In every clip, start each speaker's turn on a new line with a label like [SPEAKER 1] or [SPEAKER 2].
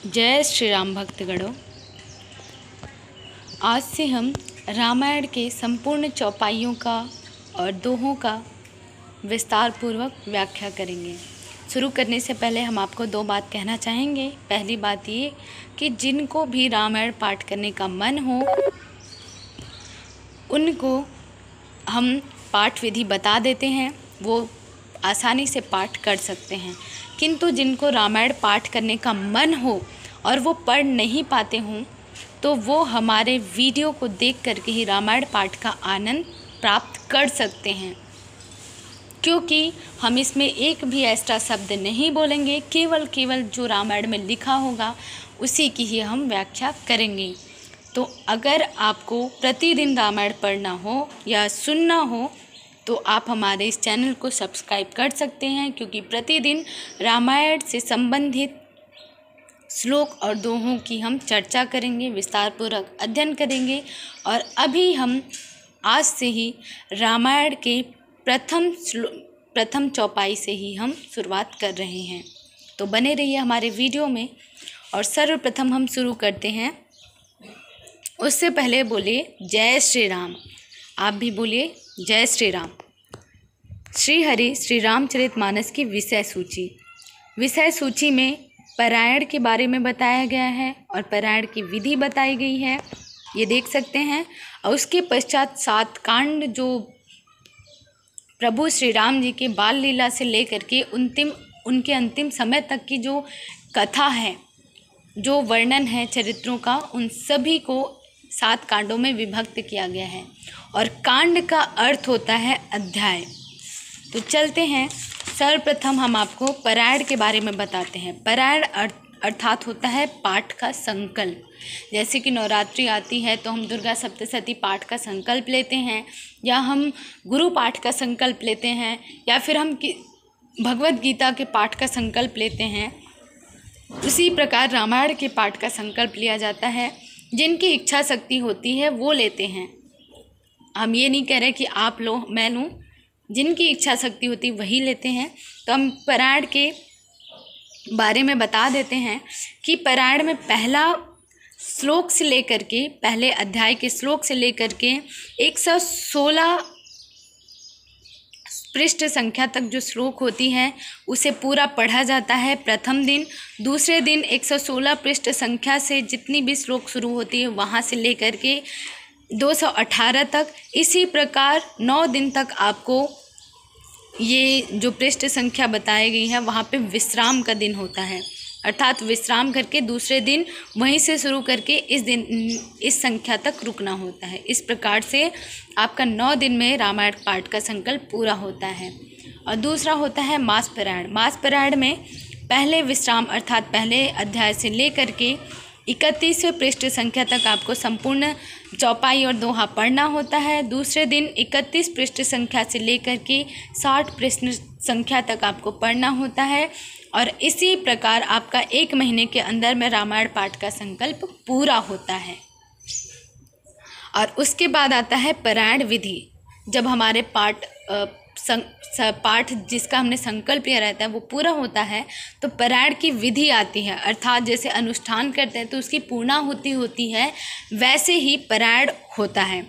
[SPEAKER 1] जय श्री राम भक्तगणों। आज से हम रामायण के संपूर्ण चौपाइयों का और दोहों का विस्तार पूर्वक व्याख्या करेंगे। शुरू करने से पहले हम आपको दो बात कहना चाहेंगे। पहली बात ये कि जिनको भी रामायण पाठ करने का मन हो उनको हम पाठ विधि बता देते हैं, वो आसानी से पाठ कर सकते हैं। किंतु जिनको रामायण पाठ करने का मन हो और वो पढ़ नहीं पाते हों तो वो हमारे वीडियो को देख करके ही रामायण पाठ का आनंद प्राप्त कर सकते हैं, क्योंकि हम इसमें एक भी ऐसा शब्द नहीं बोलेंगे। केवल जो रामायण में लिखा होगा उसी की ही हम व्याख्या करेंगे। तो अगर आपको प्रतिदिन रामायण पढ़ना हो या सुनना हो तो आप हमारे इस चैनल को सब्सक्राइब कर सकते हैं, क्योंकि प्रतिदिन रामायण से संबंधित श्लोक और दोहों की हम चर्चा करेंगे, विस्तारपूर्वक अध्ययन करेंगे। और अभी हम आज से ही रामायण के प्रथम चौपाई से ही हम शुरुआत कर रहे हैं। तो बने रहिए हमारे वीडियो में। और सर्वप्रथम हम शुरू करते हैं। उससे पहले बोलिए जय श्री राम। आप भी बोलिए जय श्री राम। श्री हरि श्री रामचरितमानस की विषय सूची में पारायण के बारे में बताया गया है और पारायण की विधि बताई गई है, ये देख सकते हैं। और उसके पश्चात 7 कांड जो प्रभु श्री राम जी के बाल लीला से लेकर के उनके अंतिम समय तक की जो कथा है, जो वर्णन है चरित्रों का, उन सभी को 7 कांडों में विभक्त किया गया है। और कांड का अर्थ होता है अध्याय। तो चलते हैं। सर्वप्रथम हम आपको पारायण के बारे में बताते हैं। पारायण अर्थात होता है पाठ का संकल्प। जैसे कि नवरात्रि आती है तो हम दुर्गा सप्तशती पाठ का संकल्प लेते हैं, या हम गुरु पाठ का संकल्प लेते हैं, या फिर हम भगवत गीता के पाठ का संकल्प लेते हैं। उसी प्रकार रामायण के पाठ का संकल्प लिया जाता है। जिनकी इच्छा शक्ति होती है वो लेते हैं। हम ये नहीं कह रहे कि आप लो मैं लूँ, जिनकी इच्छा शक्ति होती वही लेते हैं। तो हम पारायण के बारे में बता देते हैं कि पारायण में पहला श्लोक से लेकर के, पहले अध्याय के श्लोक से लेकर के 116 पृष्ठ संख्या तक जो श्लोक होती है उसे पूरा पढ़ा जाता है प्रथम दिन। दूसरे दिन 116 पृष्ठ संख्या से जितनी भी श्लोक शुरू होती है वहाँ से लेकर के 218 तक, इसी प्रकार 9 दिन तक आपको ये जो पृष्ठ संख्या बताई गई है वहाँ पे विश्राम का दिन होता है। अर्थात विश्राम करके दूसरे दिन वहीं से शुरू करके इस संख्या तक रुकना होता है। इस प्रकार से आपका 9 दिन में रामायण पाठ का संकल्प पूरा होता है। और दूसरा होता है मास पारायण। मास पारायण में पहले विश्राम अर्थात पहले अध्याय से लेकर के 31वें पृष्ठ संख्या तक आपको संपूर्ण चौपाई और दोहा पढ़ना होता है। दूसरे दिन 31 पृष्ठ संख्या से लेकर के 60 पृष्ठ संख्या तक आपको पढ़ना होता है। और इसी प्रकार आपका 1 महीने के अंदर में रामायण पाठ का संकल्प पूरा होता है। और उसके बाद आता है पारायण विधि। जब हमारे पाठ जिसका हमने संकल्प लिया रहता है वो पूरा होता है तो पारायण की विधि आती है। अर्थात जैसे अनुष्ठान करते हैं तो उसकी पूर्णाहुति होती है, वैसे ही पारायण होता है।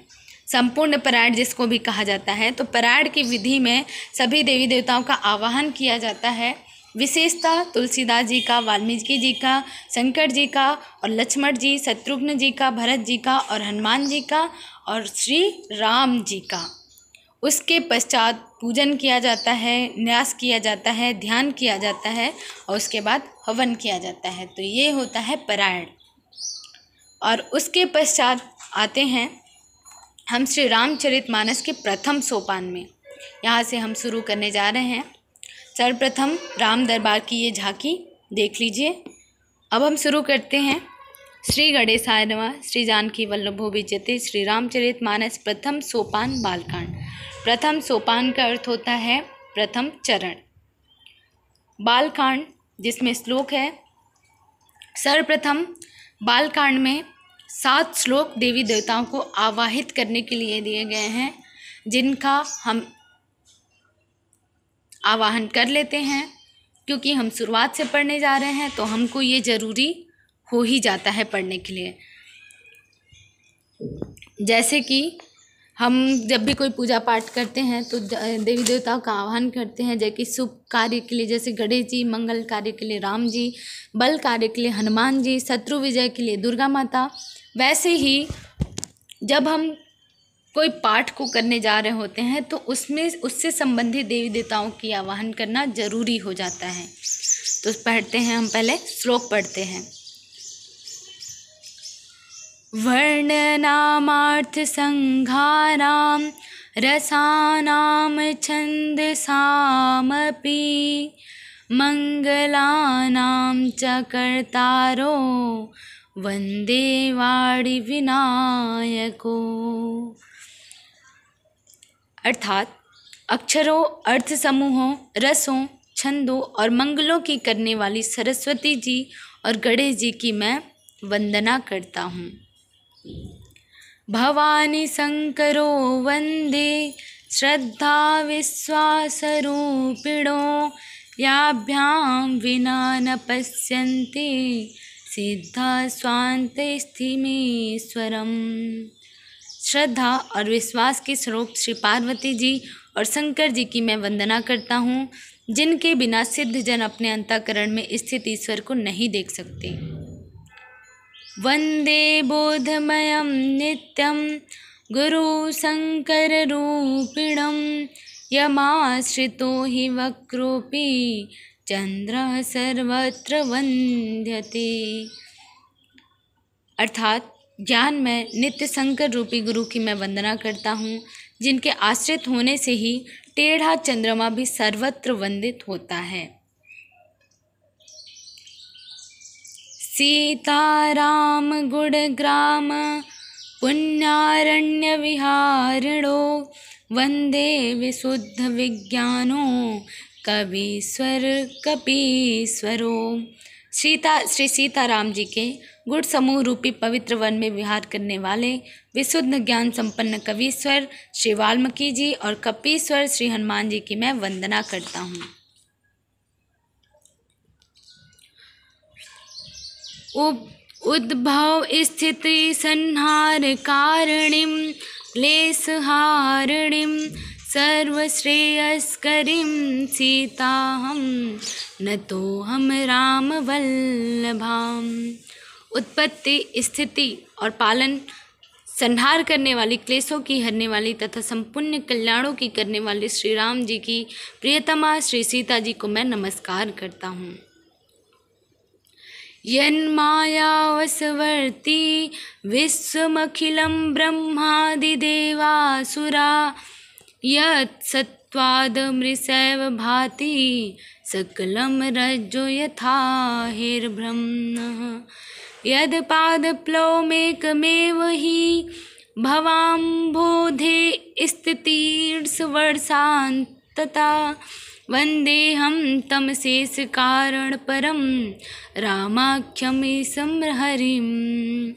[SPEAKER 1] संपूर्ण पारायण जिसको भी कहा जाता है। तो पारायण की विधि में सभी देवी देवताओं का आवाहन किया जाता है। विशेषता तुलसीदास जी का, वाल्मीकि जी का, शंकर जी का और लक्ष्मण जी, शत्रुघ्न जी का, भरत जी का और हनुमान जी का और श्री राम जी का। उसके पश्चात पूजन किया जाता है, न्यास किया जाता है, ध्यान किया जाता है और उसके बाद हवन किया जाता है। तो ये होता है पारायण। और उसके पश्चात आते हैं हम श्री रामचरितमानस के प्रथम सोपान में। यहाँ से हम शुरू करने जा रहे हैं। सर्वप्रथम राम दरबार की ये झांकी देख लीजिए। अब हम शुरू करते हैं। श्री गणेशाय नमः। श्री जानकी वल्लभो विजयते। श्री रामचरितमानस प्रथम सोपान बालकांड। प्रथम सोपान का अर्थ होता है प्रथम चरण। बालकांड जिसमें श्लोक है। सर्वप्रथम बालकांड में 7 श्लोक देवी देवताओं को आवाहित करने के लिए दिए गए हैं, जिनका हम आवाहन कर लेते हैं। क्योंकि हम शुरुआत से पढ़ने जा रहे हैं तो हमको ये ज़रूरी हो ही जाता है पढ़ने के लिए। जैसे कि हम जब भी कोई पूजा पाठ करते हैं तो देवी देवताओं का आह्वान करते हैं, जैसे कि शुभ कार्य के लिए जैसे गणेश जी, मंगल कार्य के लिए राम जी, बल कार्य के लिए हनुमान जी, शत्रु विजय के लिए दुर्गा माता। वैसे ही जब हम कोई पाठ को करने जा रहे होते हैं तो उसमें उससे संबंधित देवी देवताओं की आवाहन करना जरूरी हो जाता है। तो पढ़ते हैं, हम पहले श्लोक पढ़ते हैं। वर्णनामार्थ संघानां रसानां छन्दसामपि मंगलानां च कर्तारो वन्दे वाणी विनायको। अर्थात अक्षरों, अर्थ समूहों, रसों, छंदों और मंगलों की करने वाली सरस्वती जी और गणेश जी की मैं वंदना करता हूँ। भवानी शंकरो वंदे श्रद्धा विश्वासरूपिणो याभ्यां विना न पश्यन्ति सिद्धा स्वान्ते स्थिमेश्वरम। श्रद्धा और विश्वास के स्वरूप श्री पार्वती जी और शंकर जी की मैं वंदना करता हूँ, जिनके बिना सिद्ध जन अपने अंतःकरण में स्थित ईश्वर को नहीं देख सकते। वंदे बोधमयं नित्यं गुरु शंकर रूपिणं यमाश्रितो हि वक्रोऽपि चंद्र सर्वत्र वंद्यते। अर्थात ज्ञान में नित्य शंकर रूपी गुरु की मैं वंदना करता हूँ, जिनके आश्रित होने से ही टेढ़ा चंद्रमा भी सर्वत्र वंदित होता है। सीताराम गुणग्राम पुण्यारण्य विहारिणो वंदे विशुद्ध विज्ञानो कवीश्वर कपीश्वरो। श्री सीताराम जी के गुण समूह रूपी पवित्र वन में विहार करने वाले विशुद्ध ज्ञान संपन्न कवीश्वर श्री वाल्मीकि जी और कपीश्वर श्री हनुमान जी की मैं वंदना करता हूँ। उद्भव स्थिति संहार कारणीं क्लेशहारिणीं सर्वश्रेयस्करीं सीताहं नतोऽहं रामवल्लभाम्। उत्पत्ति, स्थिति और पालन, संहार करने वाली, क्लेशों की हरने वाली तथा संपूर्ण कल्याणों की करने वाली श्री राम जी की प्रियतमा श्री सीता जी को मैं नमस्कार करता हूँ। यन्मायावसवर्ती विश्वमखिलं ब्रह्मादिदेवासुरा यत्सत्त्वादमृषैव भाति सकलं रज्जो यथा हिरब्रह्मः। यत्पादप्लवमेकमेव हि भवाम्बोधे स्थितिर्षवर्षान्तता वन्देऽहं तं शेषकारणपरं रामाख्यमीशं हरिम्।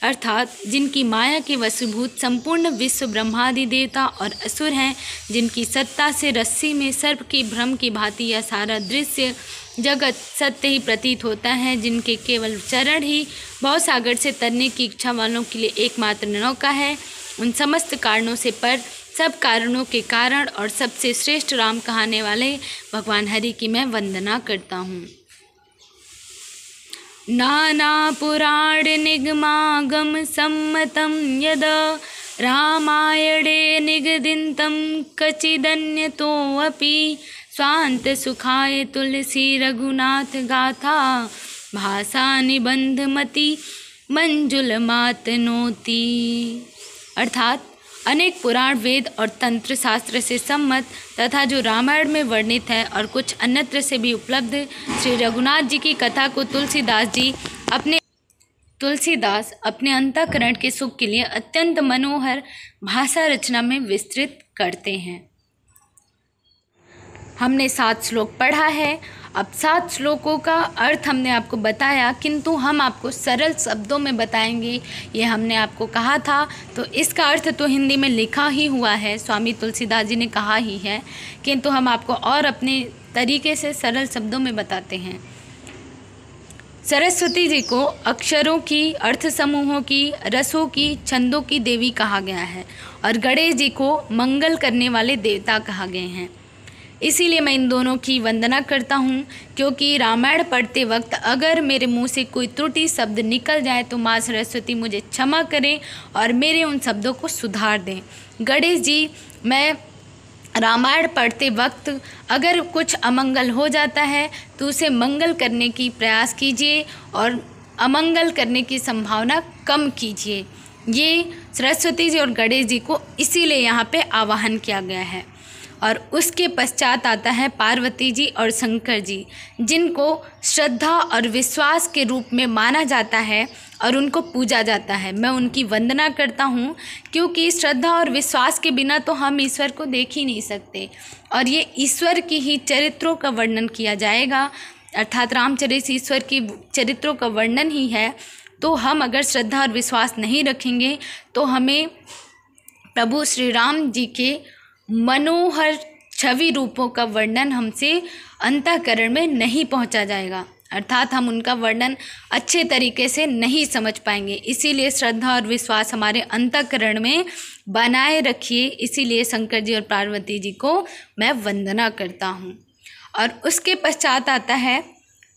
[SPEAKER 1] अर्थात जिनकी माया के वशीभूत संपूर्ण विश्व ब्रह्मादि देवता और असुर हैं, जिनकी सत्ता से रस्सी में सर्प की भ्रम की भांति यह सारा दृश्य जगत सत्य ही प्रतीत होता है, जिनके केवल चरण ही भवसागर से तरने की इच्छा वालों के लिए एकमात्र नौका है, उन समस्त कारणों से पर, सब कारणों के कारण और सबसे श्रेष्ठ राम कहाने वाले भगवान हरि की मैं वंदना करता हूँ। नाना पुराण निगमागम सम्मतं यद रामायणे निगदितं कचिदन्यतोऽपि स्वान्त सुखाय तुलसी रघुनाथ गाथा भाषा निबंधमति मंजुलमातनोति। अर्थात अनेक पुराण, वेद और तंत्र शास्त्र से सम्मत तथा जो रामायण में वर्णित है और कुछ अन्यत्र से भी उपलब्ध श्री रघुनाथ जी की कथा को तुलसीदास अपने अंतःकरण के सुख के लिए अत्यंत मनोहर भाषा रचना में विस्तृत करते हैं। हमने 7 श्लोक पढ़ा है। अब 7 श्लोकों का अर्थ हमने आपको बताया, किंतु हम आपको सरल शब्दों में बताएंगे, ये हमने आपको कहा था। तो इसका अर्थ तो हिंदी में लिखा ही हुआ है, स्वामी तुलसीदास जी ने कहा ही है, किंतु हम आपको और अपने तरीके से सरल शब्दों में बताते हैं। सरस्वती जी को अक्षरों की, अर्थ समूहों की, रसों की, छंदों की देवी कहा गया है और गणेश जी को मंगल करने वाले देवता कहा गए हैं। इसीलिए मैं इन दोनों की वंदना करता हूँ, क्योंकि रामायण पढ़ते वक्त अगर मेरे मुंह से कोई त्रुटि शब्द निकल जाए तो माँ सरस्वती मुझे क्षमा करें और मेरे उन शब्दों को सुधार दें। गणेश जी, मैं रामायण पढ़ते वक्त अगर कुछ अमंगल हो जाता है तो उसे मंगल करने की प्रयास कीजिए और अमंगल करने की संभावना कम कीजिए। ये सरस्वती जी और गणेश जी को इसीलिए यहाँ पे आवाहन किया गया है। और उसके पश्चात आता है पार्वती जी और शंकर जी, जिनको श्रद्धा और विश्वास के रूप में माना जाता है और उनको पूजा जाता है। मैं उनकी वंदना करता हूँ, क्योंकि श्रद्धा और विश्वास के बिना तो हम ईश्वर को देख ही नहीं सकते और ये ईश्वर की ही चरित्रों का वर्णन किया जाएगा, अर्थात रामचरित ईश्वर की चरित्रों का वर्णन ही है। तो हम अगर श्रद्धा और विश्वास नहीं रखेंगे तो हमें प्रभु श्री राम जी के मनोहर छवि रूपों का वर्णन हमसे अंतःकरण में नहीं पहुंचा जाएगा, अर्थात हम उनका वर्णन अच्छे तरीके से नहीं समझ पाएंगे। इसीलिए श्रद्धा और विश्वास हमारे अंतःकरण में बनाए रखिए। इसीलिए शंकर जी और पार्वती जी को मैं वंदना करता हूँ। और उसके पश्चात आता है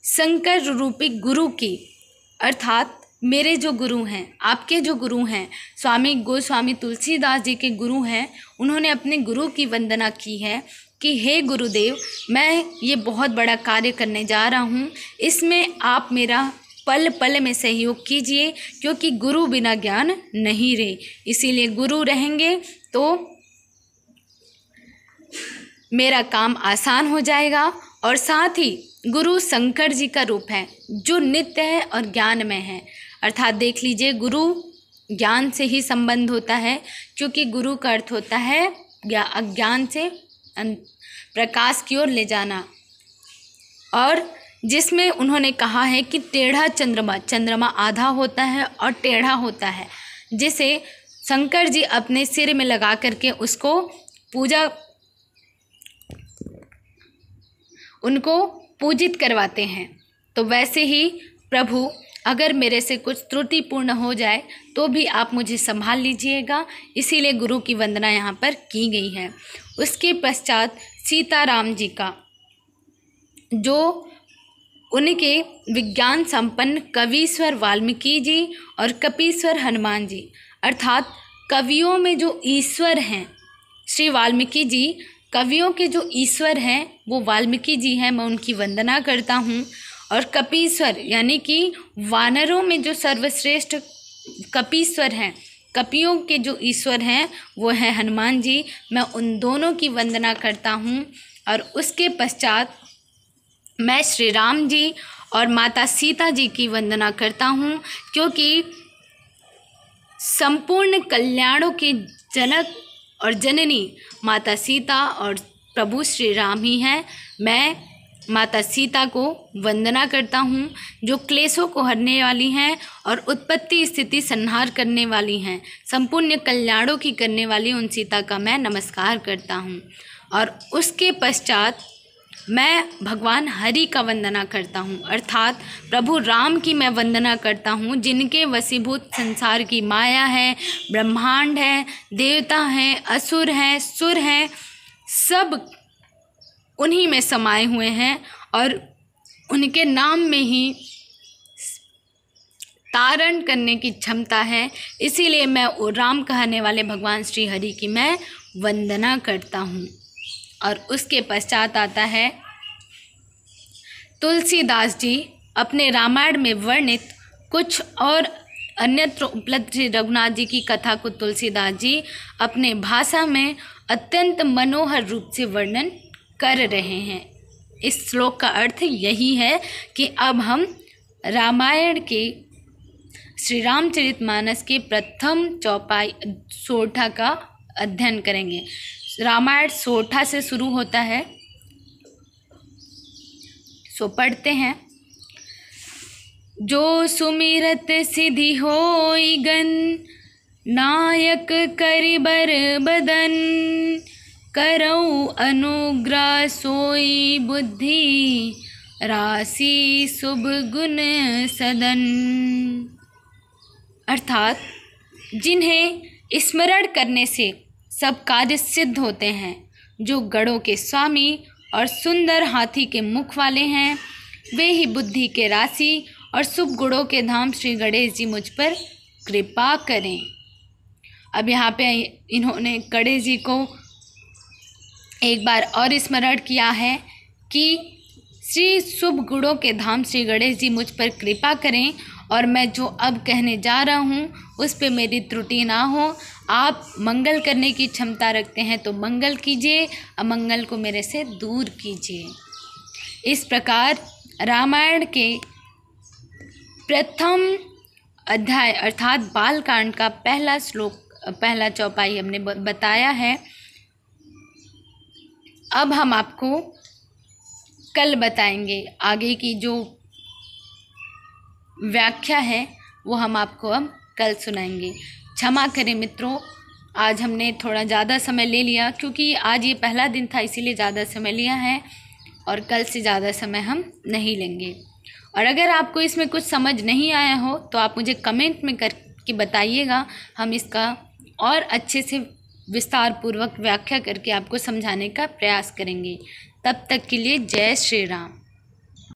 [SPEAKER 1] शंकर रूपी गुरु की, अर्थात मेरे जो गुरु हैं, आपके जो गुरु हैं, स्वामी गोस्वामी तुलसीदास जी के गुरु हैं, उन्होंने अपने गुरु की वंदना की है कि हे गुरुदेव, मैं ये बहुत बड़ा कार्य करने जा रहा हूँ, इसमें आप मेरा पल पल में सहयोग कीजिए, क्योंकि गुरु बिना ज्ञान नहीं रहे। इसीलिए गुरु रहेंगे तो मेरा काम आसान हो जाएगा। और साथ ही गुरु शंकर जी का रूप है जो नित्य है और ज्ञान में है, अर्थात देख लीजिए, गुरु ज्ञान से ही संबंध होता है, क्योंकि गुरु का अर्थ होता है अज्ञान से प्रकाश की ओर ले जाना। और जिसमें उन्होंने कहा है कि टेढ़ा चंद्रमा, चंद्रमा आधा होता है और टेढ़ा होता है, जिसे शंकर जी अपने सिर में लगा करके उसको उनको पूजित करवाते हैं। तो वैसे ही प्रभु, अगर मेरे से कुछ त्रुटिपूर्ण हो जाए तो भी आप मुझे संभाल लीजिएगा। इसीलिए गुरु की वंदना यहाँ पर की गई है। उसके पश्चात सीताराम जी का, जो उनके विज्ञान संपन्न कवीश्वर वाल्मीकि जी और कपीश्वर हनुमान जी, अर्थात कवियों में जो ईश्वर हैं, श्री वाल्मीकि जी कवियों के जो ईश्वर हैं वो वाल्मीकि जी हैं, मैं उनकी वंदना करता हूँ। और कपीश्वर यानी कि वानरों में जो सर्वश्रेष्ठ कपीश्वर हैं, कपियों के जो ईश्वर हैं वो हैं हनुमान जी, मैं उन दोनों की वंदना करता हूँ। और उसके पश्चात मैं श्री राम जी और माता सीता जी की वंदना करता हूँ, क्योंकि संपूर्ण कल्याणों के जनक और जननी माता सीता और प्रभु श्री राम ही हैं। मैं माता सीता को वंदना करता हूँ, जो क्लेशों को हरने वाली हैं और उत्पत्ति स्थिति संहार करने वाली हैं, संपूर्ण कल्याणों की करने वाली उन सीता का मैं नमस्कार करता हूँ। और उसके पश्चात मैं भगवान हरि का वंदना करता हूँ, अर्थात प्रभु राम की मैं वंदना करता हूँ, जिनके वशीभूत संसार की माया है, ब्रह्मांड है, देवता हैं, असुर हैं, सुर हैं, सब उन्हीं में समाये हुए हैं और उनके नाम में ही तारण करने की क्षमता है। इसीलिए मैं वो राम कहने वाले भगवान श्री हरि की मैं वंदना करता हूँ। और उसके पश्चात आता है तुलसीदास जी अपने रामायण में वर्णित कुछ और अन्यत्र उपलब्ध श्री रघुनाथ जी की कथा को तुलसीदास जी अपने भाषा में अत्यंत मनोहर रूप से वर्णन कर रहे हैं। इस श्लोक का अर्थ यही है कि अब हम रामायण के श्री रामचरितमानस के प्रथम चौपाई सोरठा का अध्ययन करेंगे। रामायण सोरठा से शुरू होता है, सो पढ़ते हैं। जो सुमिरत सिद्धि होई गन, नायक करिबर बदन, करऊ अनुग्रह सोई बुद्धि, राशि शुभ गुण सदन। अर्थात जिन्हें स्मरण करने से सब कार्य सिद्ध होते हैं, जो गणों के स्वामी और सुंदर हाथी के मुख वाले हैं, वे ही बुद्धि के राशि और शुभ गुणों के धाम श्री गणेश जी मुझ पर कृपा करें। अब यहाँ पे इन्होंने गणेश जी को एक बार और स्मरण किया है कि श्री शुभ गुणों के धाम श्री गणेश जी मुझ पर कृपा करें, और मैं जो अब कहने जा रहा हूँ उस पे मेरी त्रुटि ना हो। आप मंगल करने की क्षमता रखते हैं तो मंगल कीजिए, अमंगल को मेरे से दूर कीजिए। इस प्रकार रामायण के प्रथम अध्याय अर्थात बालकांड का पहला श्लोक, पहला चौपाई हमने बताया है। अब हम आपको कल बताएंगे आगे की जो व्याख्या है, वो हम आपको अब कल सुनाएंगे। क्षमा करें मित्रों, आज हमने थोड़ा ज़्यादा समय ले लिया, क्योंकि आज ये पहला दिन था इसीलिए ज़्यादा समय लिया है, और कल से ज़्यादा समय हम नहीं लेंगे। और अगर आपको इसमें कुछ समझ नहीं आया हो तो आप मुझे कमेंट में करके बताइएगा, हम इसका और अच्छे से विस्तार पूर्वक व्याख्या करके आपको समझाने का प्रयास करेंगे। तब तक के लिए जय श्री राम।